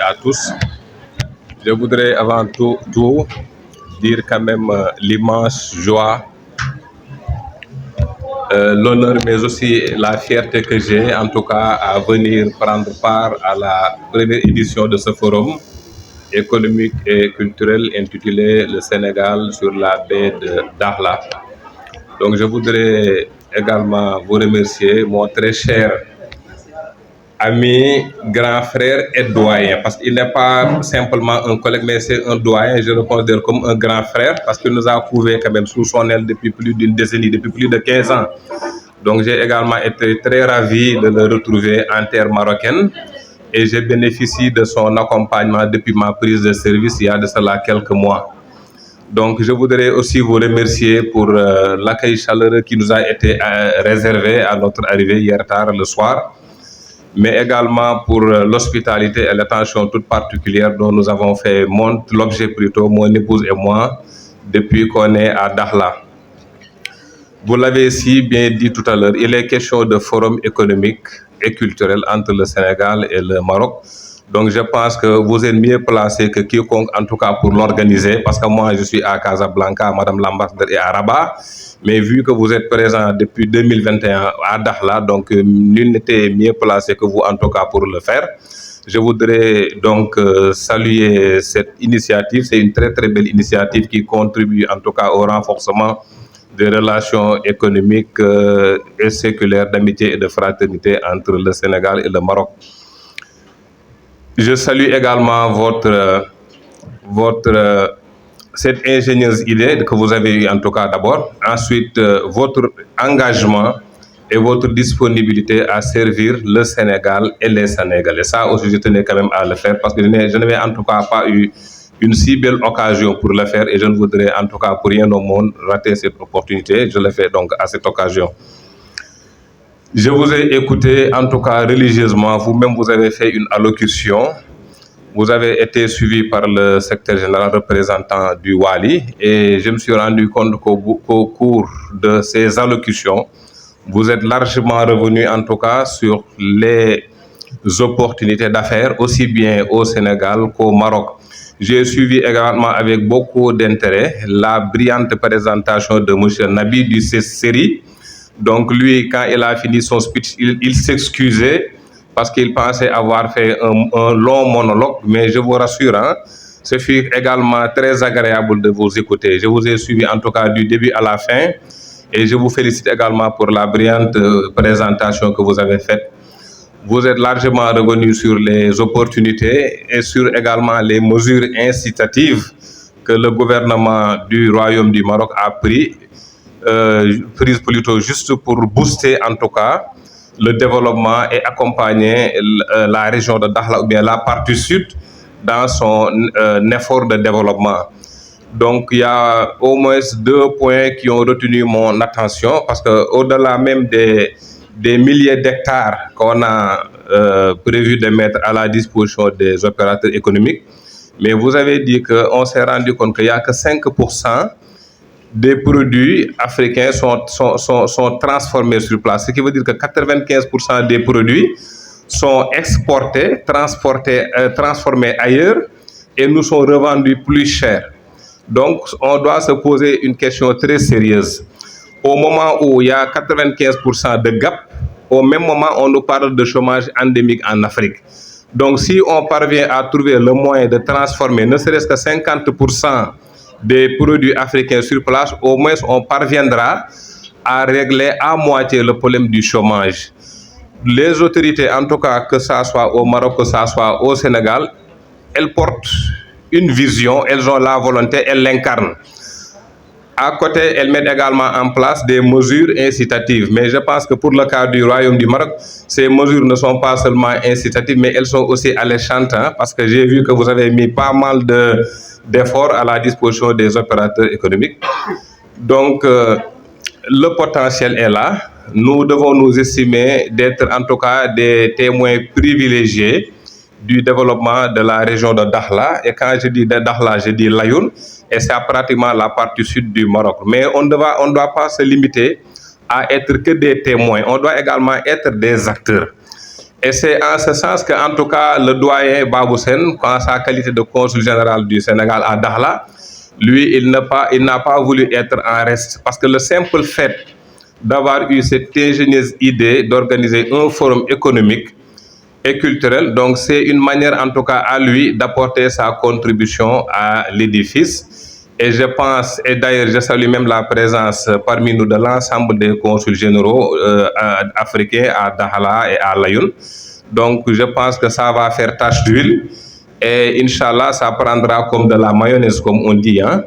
À tous. Je voudrais avant tout dire quand même l'immense joie, l'honneur, mais aussi la fierté que j'ai, en tout cas, à venir prendre part à la première édition de ce forum économique et culturel intitulé Le Sénégal sur la baie de Dakhla. Donc, je voudrais également vous remercier, mon très cher ami, grand frère et doyen, parce qu'il n'est pas simplement un collègue, mais c'est un doyen, je le considère comme un grand frère, parce qu'il nous a couvé quand même sous son aile depuis plus d'une décennie, depuis plus de 15 ans. Donc j'ai également été très ravi de le retrouver en terre marocaine, et je bénéficie de son accompagnement depuis ma prise de service il y a de cela quelques mois. Donc je voudrais aussi vous remercier pour l'accueil chaleureux qui nous a été réservé à notre arrivée hier tard le soir, mais également pour l'hospitalité et l'attention toute particulière dont nous avons fait l'objet plutôt, mon épouse et moi, depuis qu'on est à Dakhla. Vous l'avez si bien dit tout à l'heure, il est question de forum économique et culturel entre le Sénégal et le Maroc. Donc je pense que vous êtes mieux placé que quiconque, en tout cas pour l'organiser, parce que moi je suis à Casablanca, Madame l'ambassadeur est à Rabat, mais vu que vous êtes présent depuis 2021 à Dakhla, donc nul n'était mieux placé que vous, en tout cas pour le faire. Je voudrais donc saluer cette initiative, c'est une très très belle initiative qui contribue en tout cas au renforcement des relations économiques et séculaires d'amitié et de fraternité entre le Sénégal et le Maroc. Je salue également cette ingénieuse idée que vous avez eue en tout cas d'abord. Ensuite, votre engagement et votre disponibilité à servir le Sénégal et les Sénégalais. Ça aussi, je tenais quand même à le faire parce que je n'avais en tout cas pas eu une si belle occasion pour le faire et je ne voudrais en tout cas pour rien au monde rater cette opportunité. Je le fais donc à cette occasion. Je vous ai écouté en tout cas religieusement. Vous-même, vous avez fait une allocution. Vous avez été suivi par le secrétaire général représentant du Wali et je me suis rendu compte qu'au cours de ces allocutions, vous êtes largement revenu en tout cas sur les opportunités d'affaires aussi bien au Sénégal qu'au Maroc. J'ai suivi également avec beaucoup d'intérêt la brillante présentation de M. Nabi du Seri. Donc lui, quand il a fini son speech, il s'excusait parce qu'il pensait avoir fait un long monologue, mais je vous rassure, hein, ce fut également très agréable de vous écouter. Je vous ai suivi en tout cas du début à la fin et je vous félicite également pour la brillante présentation que vous avez faite. Vous êtes largement revenu sur les opportunités et sur également les mesures incitatives que le gouvernement du Royaume du Maroc a prises plutôt juste pour booster en tout cas le développement et accompagner la région de Dakhla ou bien la partie sud dans son effort de développement. Donc il y a au moins 2 points qui ont retenu mon attention parce qu'au-delà même des milliers d'hectares qu'on a prévu de mettre à la disposition des opérateurs économiques, mais vous avez dit qu'on s'est rendu compte qu'il n'y a que 5% des produits africains sont transformés sur place, ce qui veut dire que 95% des produits sont exportés, transformés ailleurs et nous sont revendus plus cher. Donc on doit se poser une question très sérieuse. Au moment où il y a 95% de gap, au même moment on nous parle de chômage endémique en Afrique. Donc si on parvient à trouver le moyen de transformer ne serait-ce que 50% des produits africains sur place, au moins on parviendra à régler à moitié le problème du chômage. Les autorités, en tout cas que ça soit au Maroc, que ça soit au Sénégal, elles portent une vision, elles ont la volonté, elles l'incarnent. À côté, elles mettent également en place des mesures incitatives. Mais je pense que pour le cas du Royaume du Maroc, ces mesures ne sont pas seulement incitatives, mais elles sont aussi alléchantes, hein, parce que j'ai vu que vous avez mis pas mal d'efforts à la disposition des opérateurs économiques. Donc, le potentiel est là. Nous devons nous estimer d'être en tout cas des témoins privilégiés du développement de la région de Dakhla. Et quand je dis de Dakhla, je dis Layoun. Et c'est pratiquement la partie sud du Maroc. Mais on ne doit pas se limiter à être que des témoins. On doit également être des acteurs. Et c'est en ce sens qu'en tout cas, le doyen Babou Sène, en sa qualité de consul général du Sénégal à Dakhla, lui, il n'a pas voulu être en reste. Parce que le simple fait d'avoir eu cette ingénieuse idée d'organiser un forum économique et culturel, donc c'est une manière en tout cas à lui d'apporter sa contribution à l'édifice. Et je pense, et d'ailleurs je salue même la présence parmi nous de l'ensemble des consuls généraux africains à Dakhla et à Laayoune. Donc je pense que ça va faire tache d'huile et Inch'Allah ça prendra comme de la mayonnaise comme on dit. Hein.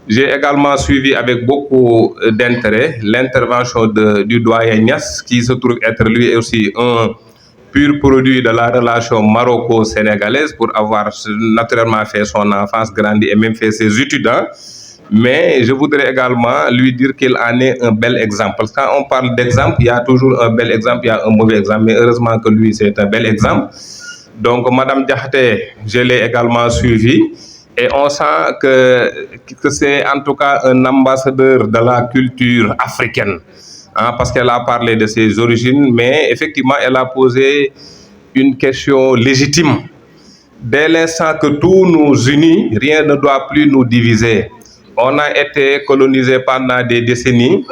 J'ai également suivi avec beaucoup d'intérêt l'intervention du doyen Niass qui se trouve être lui aussi un pur produit de la relation maroco-sénégalaise pour avoir naturellement fait son enfance, grandi et même fait ses études. Hein. Mais je voudrais également lui dire qu'il en est un bel exemple. Parce que quand on parle d'exemple, il y a toujours un bel exemple, il y a un mauvais exemple. Mais heureusement que lui, c'est un bel exemple. Donc, Madame Diakhaté, je l'ai également suivi. Et on sent que c'est en tout cas un ambassadeur de la culture africaine. Hein, parce qu'elle a parlé de ses origines, mais effectivement, elle a posé une question légitime. Dès l'instant que tout nous unit, rien ne doit plus nous diviser. On a été colonisé pendant des décennies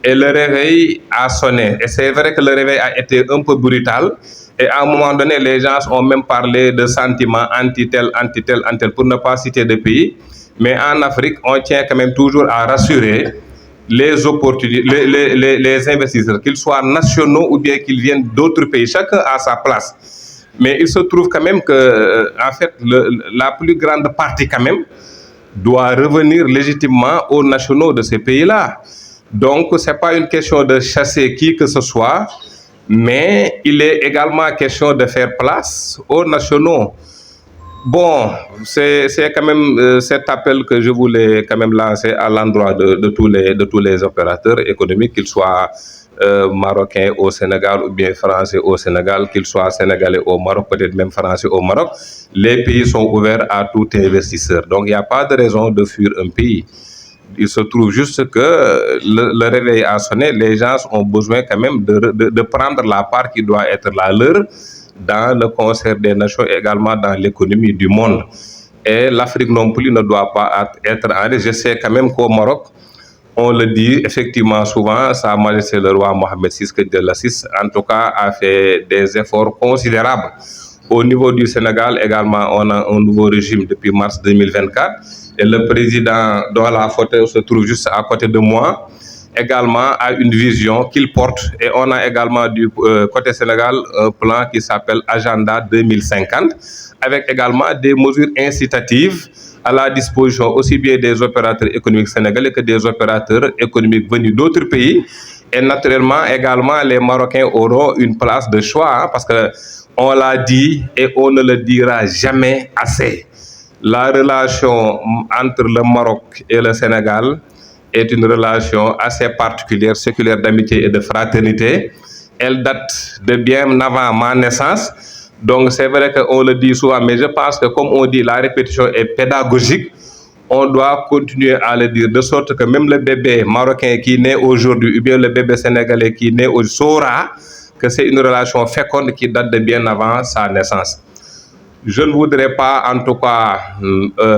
et le réveil a sonné. Et c'est vrai que le réveil a été un peu brutal. Et à un moment donné, les gens ont même parlé de sentiments anti-tel, anti-tel, anti-tel, pour ne pas citer de pays. Mais en Afrique, on tient quand même toujours à rassurer les opportunités, les investisseurs, qu'ils soient nationaux ou bien qu'ils viennent d'autres pays. Chacun a sa place. Mais il se trouve quand même que, en fait, la plus grande partie quand même doit revenir légitimement aux nationaux de ces pays-là. Donc, ce n'est pas une question de chasser qui que ce soit, mais il est également question de faire place aux nationaux. Bon, c'est quand même cet appel que je voulais quand même lancer à l'endroit de tous les opérateurs économiques, qu'ils soient marocains au Sénégal ou bien français au Sénégal, qu'ils soient sénégalais au Maroc, peut-être même français au Maroc. Les pays sont ouverts à tout investisseur. Donc, il n'y a pas de raison de fuir un pays. Il se trouve juste que le réveil a sonné, les gens ont besoin quand même de prendre la part qui doit être la leur dans le concert des nations, également dans l'économie du monde. Et l'Afrique non plus ne doit pas être en risque. Je sais quand même qu'au Maroc, on le dit effectivement souvent, Sa Majesté le roi Mohamed VI, que Dieu l'assiste, en tout cas, a fait des efforts considérables. Au niveau du Sénégal également, on a un nouveau régime depuis mars 2024. Et le président dont la photo se trouve juste à côté de moi, également a une vision qu'il porte. Et on a également du côté Sénégal un plan qui s'appelle Agenda 2050, avec également des mesures incitatives à la disposition aussi bien des opérateurs économiques sénégalais que des opérateurs économiques venus d'autres pays. Et naturellement, également, les Marocains auront une place de choix, hein, parce que on l'a dit et on ne le dira jamais assez. La relation entre le Maroc et le Sénégal est une relation assez particulière, séculaire d'amitié et de fraternité. Elle date de bien avant ma naissance. Donc c'est vrai qu'on le dit souvent, mais je pense que comme on dit, la répétition est pédagogique. On doit continuer à le dire, de sorte que même le bébé marocain qui naît aujourd'hui, ou bien le bébé sénégalais qui naît aujourd'hui, saura que c'est une relation féconde qui date de bien avant sa naissance. Je ne voudrais pas, en tout cas,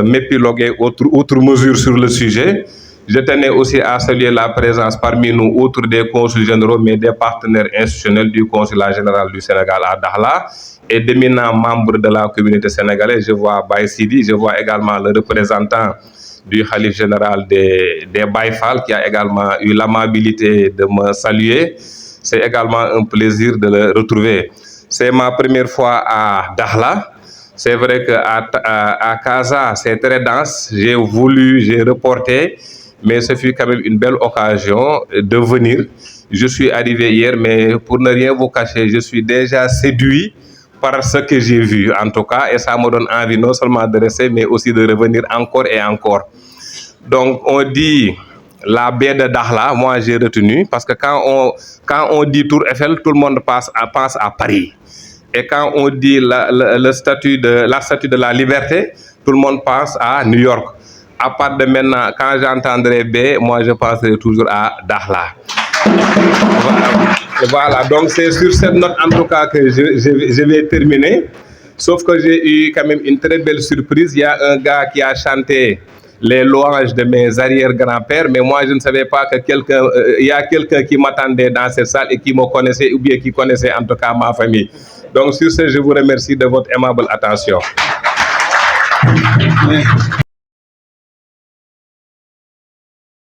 m'épiloguer autre mesure sur le sujet. Je tenais aussi à saluer la présence parmi nous, outre des consuls généraux, mais des partenaires institutionnels du Consulat général du Sénégal à Dakhla et d'éminents membres de la communauté sénégalaise. Je vois Baye Sidi, je vois également le représentant du Khalif général des Baye Fall, qui a également eu l'amabilité de me saluer. C'est également un plaisir de le retrouver. C'est ma première fois à Dakhla. C'est vrai qu'à Casa, c'est très dense. J'ai reporté, mais ce fut quand même une belle occasion de venir. Je suis arrivé hier, mais pour ne rien vous cacher, je suis déjà séduit par ce que j'ai vu, en tout cas, et ça me donne envie non seulement de rester, mais aussi de revenir encore et encore. Donc, on dit la baie de Dakhla, moi j'ai retenu, parce que quand on dit Tour Eiffel, tout le monde pense à Paris. Et quand on dit la statue de la liberté, tout le monde pense à New York. À part de maintenant, quand j'entendrai B, moi je penserai toujours à Dakhla. Voilà. Voilà, donc c'est sur cette note en tout cas que je vais terminer. Sauf que j'ai eu quand même une très belle surprise. Il y a un gars qui a chanté les louanges de mes arrière-grands-pères, mais moi je ne savais pas que il y a quelqu'un qui m'attendait dans cette salle et qui me connaissait, ou bien qui connaissait en tout cas ma famille. Donc sur ce, je vous remercie de votre aimable attention.